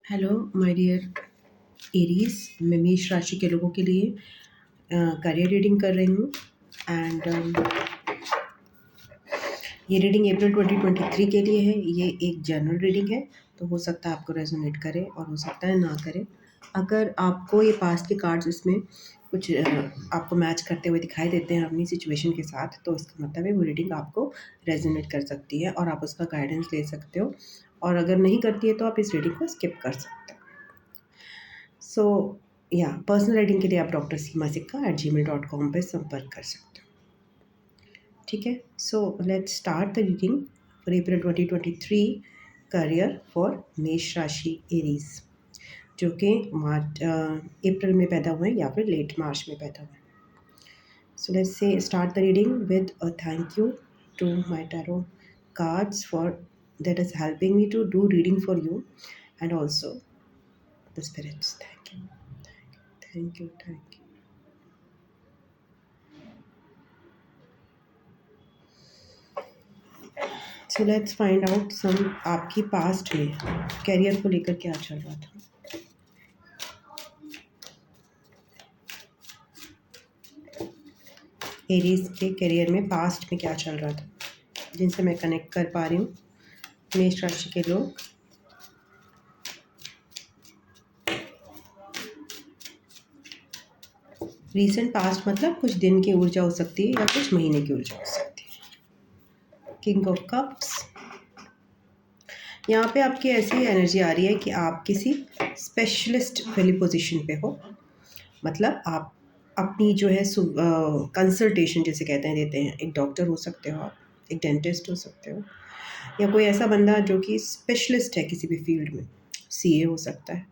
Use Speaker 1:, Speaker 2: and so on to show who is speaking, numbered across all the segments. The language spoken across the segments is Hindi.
Speaker 1: Hello my dear Aries. मैं मेष राशि के लोगों के लिए करियर रीडिंग कर रही हूँ। एंड ये रीडिंग अप्रैल 2023 के लिए है। ये एक जनरल रीडिंग है, तो हो सकता है आपको रेजोनेट करे और हो सकता है ना करे। अगर आपको ये पास्ट के कार्ड्स इसमें कुछ आपको मैच करते हुए दिखाई देते हैं अपनी सिचुएशन के साथ, तो इसका मतलब है वो रीडिंग आपको रेजोनेट कर सकती है और आप उसका गाइडेंस ले सकते हो। और अगर नहीं करती है तो आप इस रीडिंग को स्किप कर सकते हो। सो या पर्सनल रीडिंग के लिए आप डॉक्टर सीमा सिक्का @gmail.com पर संपर्क कर सकते हो। ठीक है, so let's start the reading for April 2023 career for मेष राशि एरीज, जो कि अप्रैल में पैदा हुए या फिर लेट मार्च में पैदा हुए। सो लेट्स से start the reading with a thank you to my tarot cards for that is helping me to do reading for you, and also the spirits. Thank you, thank you, thank you. So let's find out some आपकी पास्ट में करियर को लेकर क्या चल रहा था। एरीज के करियर में पास्ट में क्या चल रहा था, जिनसे मैं कनेक्ट कर पा रही हूँ मेष राशि के लोग। रीसेंट पास्ट मतलब कुछ दिन की ऊर्जा हो सकती है या कुछ महीने की ऊर्जा हो सकती है। किंग ऑफ कप्स, यहाँ पे आपकी ऐसी एनर्जी आ रही है कि आप किसी स्पेशलिस्ट वाली पोजीशन पे हो। मतलब आप अपनी जो है कंसल्टेशन जैसे कहते हैं देते हैं। एक डॉक्टर हो सकते हो आप, एक डेंटिस्ट हो सकते हो, या कोई ऐसा बंदा जो कि स्पेशलिस्ट है किसी भी फील्ड में। सीए हो सकता है।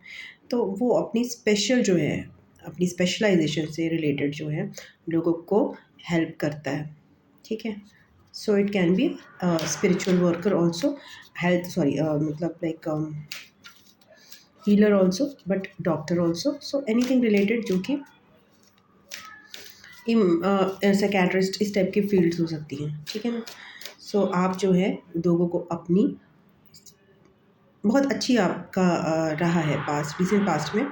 Speaker 1: तो वो अपनी स्पेशल जो है, अपनी स्पेशलाइजेशन से रिलेटेड जो है लोगों को हेल्प करता है। ठीक है, so it can be spiritual worker also, health मतलब like healer also, but doctor also. So anything related जो कि साइकेट्रिस्ट इस टाइप की फील्ड्स हो सकती हैं। ठीक है ना। सो आप जो है लोगों को अपनी बहुत अच्छी आपका रहा है पास्ट, रिसेंट पास्ट में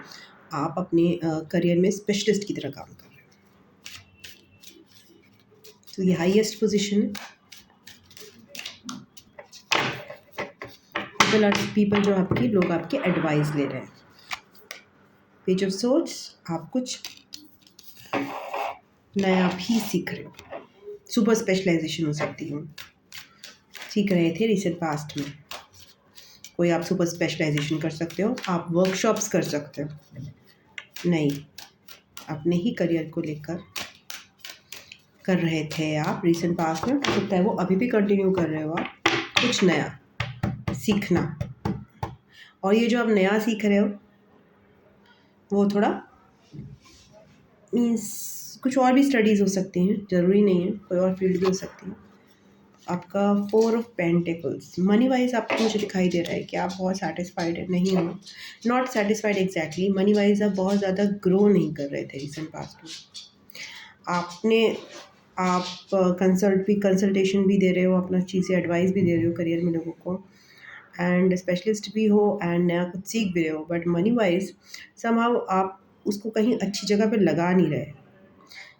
Speaker 1: आप अपने करियर में स्पेशलिस्ट की तरह काम कर रहे हो। तो ये हाईएस्ट पोजीशन है। पीपल जो आपकी लोग आपके एडवाइस ले रहे हैं। पेज ऑफ सोर्स, आप कुछ नया भी सीख रहे हो। सुपर स्पेशलाइजेशन हो सकती है, सीख रहे थे रिसेंट पास्ट में। कोई आप सुपर स्पेशलाइजेशन कर सकते हो, आप वर्कशॉप्स कर सकते हो। नहीं, अपने ही करियर को लेकर कर रहे थे आप रिसेंट पास्ट में, हो सकता है वो अभी भी कंटिन्यू कर रहे हो आप कुछ नया सीखना। और ये जो आप नया सीख रहे हो वो थोड़ा मीन्स कुछ और भी स्टडीज़ हो सकती हैं, ज़रूरी नहीं है, कोई और फील्ड भी हो सकती है। आपका 4 ऑफ पेंटिकल्स, मनी वाइज आपको मुझे दिखाई दे रहा है कि आप बहुत सेटिस्फाइड नहीं हो। Not satisfied exactly, money wise आप बहुत ज़्यादा ग्रो नहीं कर रहे थे रिसेंट पास्ट में। आप कंसल्टेशन भी दे रहे हो, अपना चीज़ें एडवाइस भी दे रहे हो करियर में लोगों को, एंड स्पेशलिस्ट भी हो एंड नया कुछ सीख भी रहे हो। बट मनी वाइज समहाउ आप उसको कहीं अच्छी जगह पे लगा नहीं रहे।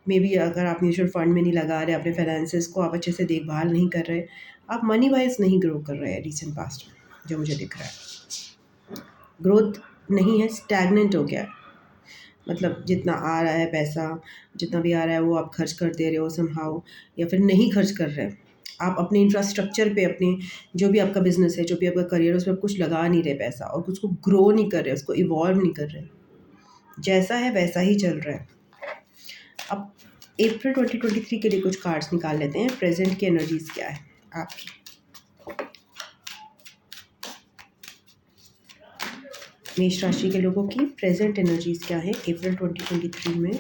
Speaker 1: मे बी अगर आप म्यूचुअल फंड में नहीं लगा रहे, अपने फाइनेंसेस को आप अच्छे से देखभाल नहीं कर रहे, आप मनी वाइज नहीं ग्रो कर रहे हैं रिसेंट पास्ट में, जो मुझे दिख रहा है। ग्रोथ नहीं है, स्टैगनेंट हो गया है। मतलब जितना आ रहा है पैसा, जितना भी आ रहा है वो आप खर्च कर दे रहे हो समहाउ, या फिर नहीं खर्च कर रहे। आप अपने इंफ्रास्ट्रक्चर पे, अपने जो भी आपका बिजनेस है, जो भी आपका करियर है, उसमें आप कुछ लगा नहीं रहे पैसा, और कुछ को ग्रो नहीं कर रहे, उसको इवॉल्व नहीं कर रहे। जैसा है वैसा ही चल रहा है। अब अप्रैल 2023 के लिए कुछ कार्ड्स निकाल लेते हैं। प्रेजेंट की एनर्जीज क्या है आपकी। मेष राशि के लोगों की प्रेजेंट एनर्जीज क्या है अप्रैल 2023 में।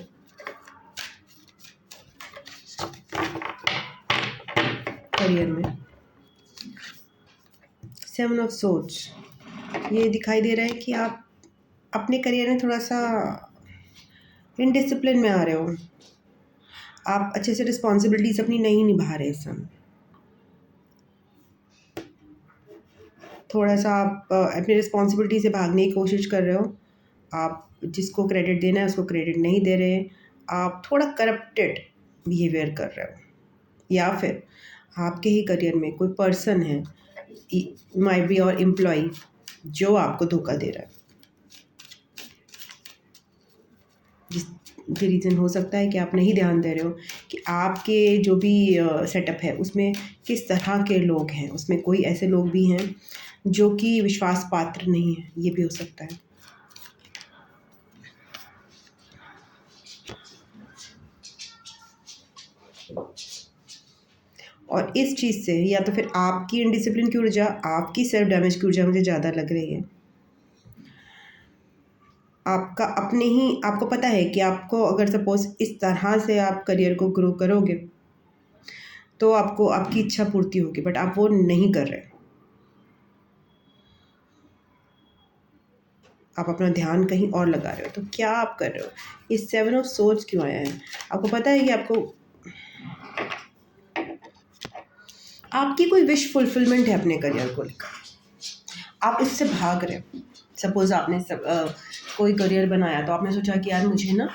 Speaker 1: करियर में 7 ऑफ सोर्ड्स, ये दिखाई दे रहा है कि आप अपने करियर में थोड़ा सा इनडिसिप्लिन में आ रहे हो। आप अच्छे से रिस्पॉन्सिबिलिटीज अपनी नहीं निभा रहे इस समय। थोड़ा सा आप अपनी रिस्पॉन्सिबिलिटी से भागने की कोशिश कर रहे हो, आप जिसको क्रेडिट देना है उसको क्रेडिट नहीं दे रहे, आप थोड़ा करप्टेड बिहेवियर कर रहे हो, या फिर आपके ही करियर में कोई पर्सन है, माइट बी और एम्प्लॉय, जो आपको धोखा दे रहा है। जिस भी रीज़न हो सकता है कि आप नहीं ध्यान दे रहे हो कि आपके जो भी सेटअप है उसमें किस तरह के लोग हैं, उसमें कोई ऐसे लोग भी हैं जो कि विश्वास पात्र नहीं है, ये भी हो सकता है। और इस चीज़ से या तो फिर आपकी इनडिसिप्लिन की ऊर्जा, आपकी सेल्फ डैमेज की ऊर्जा मुझे ज़्यादा लग रही है। आपका अपने ही आपको पता है कि आपको अगर सपोज़ इस तरह से आप करियर को ग्रो करोगे तो आपको आपकी इच्छा पूर्ति होगी, बट आप वो नहीं कर रहे। आप अपना ध्यान कहीं और लगा रहे हो, तो क्या आप कर रहे हो? ये 7 ऑफ सोर्ड्स क्यों आया है? आपको पता है कि आपकी कोई विश फुलफिलमेंट है अपने करियर को लेकर, आप उससे भाग रहे हो। सपोज़ आपने कोई करियर बनाया तो आपने सोचा कि यार मुझे ना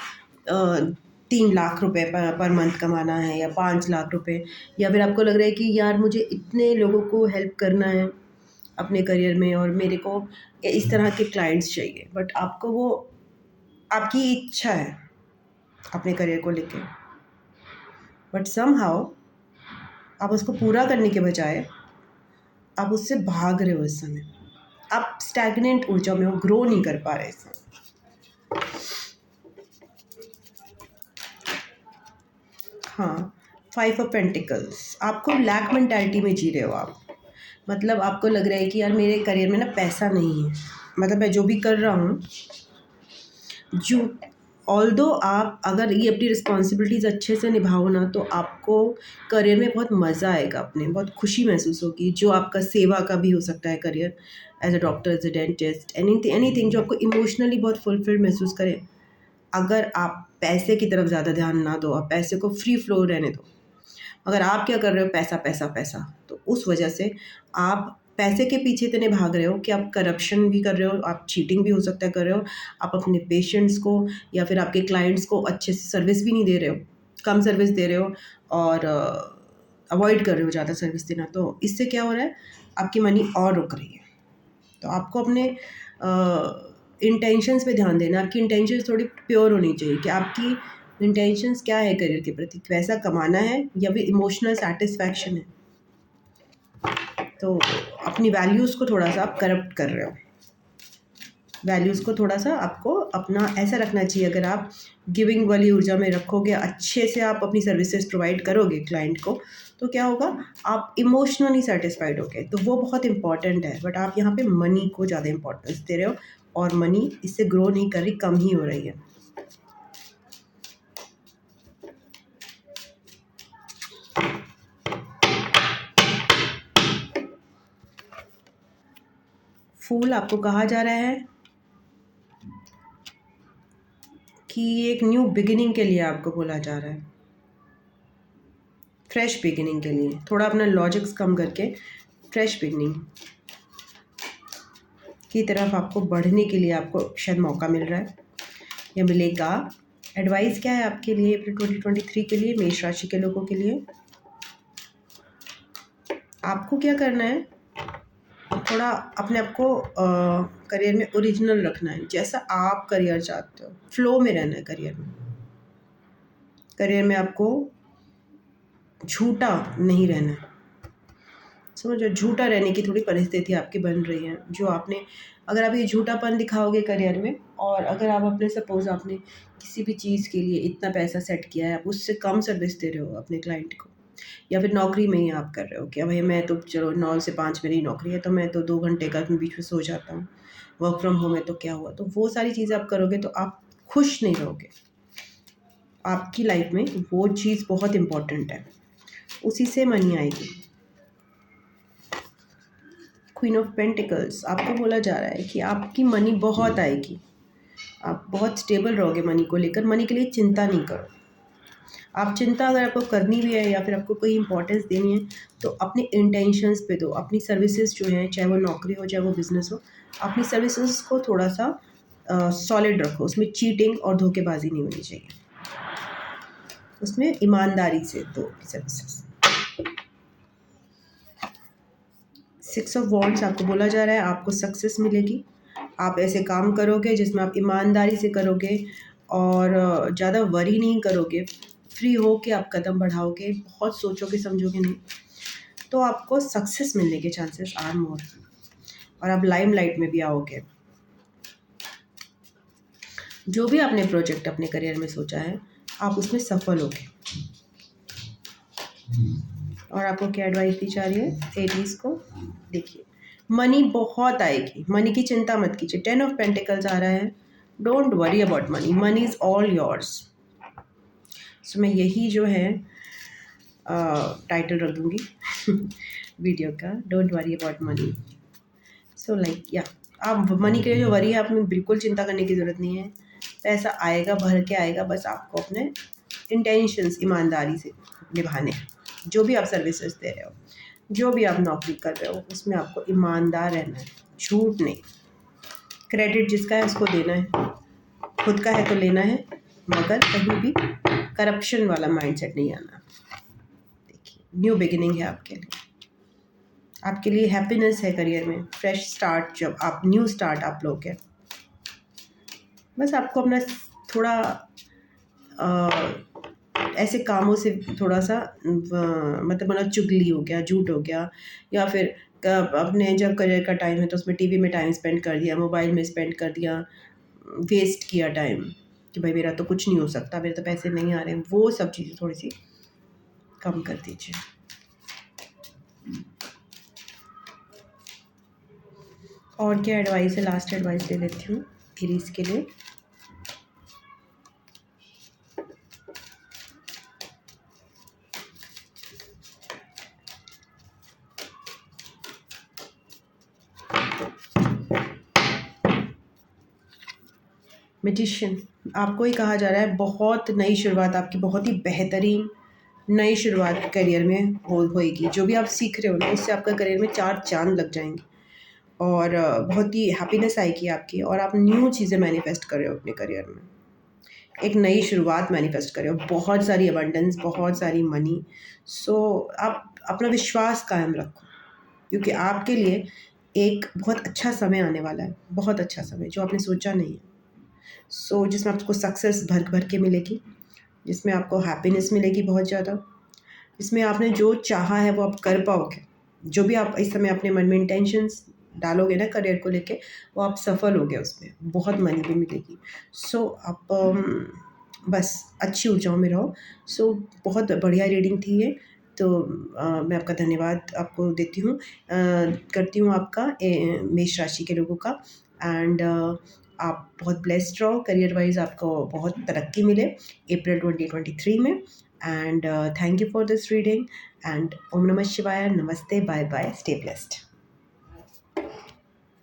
Speaker 1: 3 लाख रुपए पर मंथ कमाना है, या 5 लाख रुपए, या फिर आपको लग रहा है कि यार मुझे इतने लोगों को हेल्प करना है अपने करियर में और मेरे को इस तरह के क्लाइंट्स चाहिए, बट आपको वो आपकी इच्छा है अपने करियर को लेके, बट समहाउ आप उसको पूरा करने के बजाय आप उससे भाग रहे हो। इस समय आप स्टैग्नेंट ऊर्जा में हो, ग्रो नहीं कर पा रहे इस समय। हाँ, 5 ऑफ पेंटिकल्स, आपको लैक मेंटालिटी में जी रहे हो आप। मतलब आपको लग रहा है कि यार मेरे करियर में ना पैसा नहीं है, मतलब मैं जो भी कर रहा हूँ जो ऑल्दो आप अगर ये अपनी रिस्पॉन्सिबिलिटीज़ अच्छे से निभाओ ना, तो आपको करियर में बहुत मज़ा आएगा, अपने बहुत खुशी महसूस होगी, जो आपका सेवा का भी हो सकता है career, as a doctor, as a dentist, anything जो आपको इमोशनली बहुत फुलफिल्ड महसूस करे। अगर आप पैसे की तरफ ज़्यादा ध्यान ना दो, आप पैसे को फ्री फ्लो रहने दो। अगर आप क्या कर रहे हो, पैसा पैसा पैसा, तो उस वजह से आप पैसे के पीछे इतने भाग रहे हो कि आप करप्शन भी कर रहे हो, आप चीटिंग भी हो सकता है कर रहे हो, आप अपने पेशेंट्स को या फिर आपके क्लाइंट्स को अच्छे से सर्विस भी नहीं दे रहे हो, कम सर्विस दे रहे हो, और अवॉइड कर रहे हो ज़्यादा सर्विस देना। तो इससे क्या हो रहा है, आपकी मनी और रुक रही है। तो आपको अपने इंटेंशंस पे ध्यान देना, आपकी इंटेंशंस थोड़ी प्योर होनी चाहिए कि आपकी इंटेंशंस क्या है करियर के प्रति, पैसा कमाना है या फिर इमोशनल सेटिस्फैक्शन है। तो अपनी वैल्यूज़ को थोड़ा सा आप करप्ट कर रहे हो। वैल्यूज़ को थोड़ा सा आपको अपना ऐसा रखना चाहिए, अगर आप गिविंग वाली ऊर्जा में रखोगे, अच्छे से आप अपनी सर्विसेज प्रोवाइड करोगे क्लाइंट को, तो क्या होगा, आप इमोशनली सेटिस्फाइड होगे, तो वो बहुत इंपॉर्टेंट है। बट आप यहाँ पे मनी को ज़्यादा इंपॉर्टेंस दे रहे हो, और मनी इससे ग्रो नहीं कर रही, कम ही हो रही है। फूल, आपको कहा जा रहा है कि एक न्यू बिगिनिंग के लिए आपको बोला जा रहा है, फ्रेश बिगिनिंग के लिए। थोड़ा अपना लॉजिक्स कम करके फ्रेश बिगिनिंग की तरफ आपको बढ़ने के लिए आपको शायद मौका मिल रहा है या मिलेगा। एडवाइस क्या है आपके लिए अप्रैल 2023 के लिए, मेष राशि के लोगों के लिए? आपको क्या करना है, थोड़ा अपने आप को करियर में ओरिजिनल रखना है, जैसा आप करियर चाहते हो, फ्लो में रहना है करियर में। करियर में आपको झूठा नहीं रहना है, समझो, झूठा रहने की थोड़ी परिस्थिति आपकी बन रही है, जो आपने अगर आप ये झूठापन दिखाओगे करियर में, और अगर आप अपने सपोज़ आपने किसी भी चीज़ के लिए इतना पैसा सेट किया है, आप उससे कम सर्विस दे रहे हो अपने क्लाइंट को, या फिर नौकरी में ही आप कर रहे हो कि भाई मैं तो चलो 9 से 5 मेरी नौकरी है, तो मैं तो 2 घंटे का बीच में सो जाता हूँ, वर्क फ्रॉम होम है तो क्या हुआ, तो वो सारी चीज़ें आप करोगे तो आप खुश नहीं रहोगे। आपकी लाइफ में वो चीज़ बहुत इम्पॉर्टेंट है, उसी से मनी आएगी। क्वीन ऑफ पेंटिकल्स, आपको बोला जा रहा है कि आपकी मनी बहुत आएगी, आप बहुत स्टेबल रहोगे मनी को लेकर, मनी के लिए चिंता नहीं करो। आप चिंता अगर आपको करनी भी है या फिर आपको कोई इंपॉर्टेंस देनी है तो अपने इंटेंशंस पे दो। अपनी सर्विसेज जो हैं, चाहे वो नौकरी हो चाहे वो बिज़नेस हो, अपनी सर्विसेज को थोड़ा सा सॉलिड रखो। उसमें चीटिंग और धोखेबाजी नहीं होनी चाहिए, उसमें ईमानदारी से दो सर्विसेज। 6 ऑफ वॉन्ड्स आपको बोला जा रहा है आपको सक्सेस मिलेगी। आप ऐसे काम करोगे जिसमें आप ईमानदारी से करोगे और ज़्यादा वरी नहीं करोगे, फ्री हो के आप कदम बढ़ाओगे, बहुत सोचोगे समझोगे नहीं, तो आपको सक्सेस मिलने के चांसेस आर मोर और आप लाइमलाइट में भी आओगे। जो भी आपने प्रोजेक्ट अपने करियर में सोचा है आप उसमें सफल होगे। और आपको क्या एडवाइस दी जा रही है एरीज को? देखिए, मनी बहुत आएगी, मनी की चिंता मत कीजिए। 10 ऑफ पेंटिकल्स आ रहा है, don't worry about money, money is all yours. So मैं यही जो है टाइटल रख दूँगी वीडियो का, don't worry about money. So like या आप मनी के लिए जो वरी है आपने बिल्कुल चिंता करने की ज़रूरत नहीं है। पैसा आएगा, भर के आएगा, बस आपको अपने इंटेंशंस ईमानदारी से निभाने हैं। जो भी आप सर्विसेज दे रहे हो, जो भी आप नौकरी कर रहे हो, उसमें आपको ईमानदार रहना है, झूठ नहीं। क्रेडिट जिसका है उसको देना है, खुद का है तो लेना है, मगर कहीं भी करप्शन वाला माइंडसेट नहीं आना। देखिए, न्यू बिगिनिंग है आपके लिए हैप्पीनेस है करियर में, फ्रेश स्टार्ट, जब आप न्यू स्टार्ट आप लोगे। बस आपको अपना थोड़ा ऐसे कामों से थोड़ा सा मतलब चुगली हो गया, झूठ हो गया, या फिर अपने जब करियर का टाइम है तो उसमें टीवी में टाइम स्पेंड कर दिया, मोबाइल में स्पेंड कर दिया, वेस्ट किया टाइम कि भाई मेरा तो कुछ नहीं हो सकता, मेरे तो पैसे नहीं आ रहे हैं, वो सब चीज़ें थोड़ी सी कम कर दीजिए। और क्या एडवाइस है, लास्ट एडवाइस ले लेती हूँ एरीज के लिए। मैजिशियन, आपको ही कहा जा रहा है बहुत नई शुरुआत आपकी, बहुत ही बेहतरीन नई शुरुआत करियर में होएगी। जो भी आप सीख रहे हो ना, उससे आपका करियर में 4 चाँद लग जाएंगे और बहुत ही हैप्पीनेस आएगी आपकी, और आप न्यू चीज़ें मैनिफेस्ट कर रहे हो अपने करियर में, एक नई शुरुआत मैनिफेस्ट कर रहे हो, बहुत सारी अबंडेंस, बहुत सारी मनी। सो आप अपना विश्वास कायम रखो, क्योंकि आपके लिए एक बहुत अच्छा समय आने वाला है, बहुत अच्छा समय जो आपने सोचा नहीं है। सो जिसमें आपको सक्सेस भर भर के मिलेगी, जिसमें आपको हैप्पीनेस मिलेगी बहुत ज़्यादा, जिसमें आपने जो चाहा है वो आप कर पाओगे। जो भी आप इस समय अपने मन में इंटेंशंस डालोगे ना करियर को लेके, वो आप सफल होगे, उसमें बहुत मनी भी मिलेगी। सो आप बस अच्छी ऊर्जाओं में रहो। सो बहुत बढ़िया रीडिंग थी ये, तो मैं आपका धन्यवाद आपको देती हूँ, करती हूँ आपका मेष राशि के लोगों का। एंड आप बहुत ब्लेस्ड रहो, करियर वाइज आपको बहुत तरक्की मिले अप्रैल 2023 में। And thank you for this reading and ओम नमः शिवाय, नमस्ते, बाय बाय, स्टे ब्लेस्ड।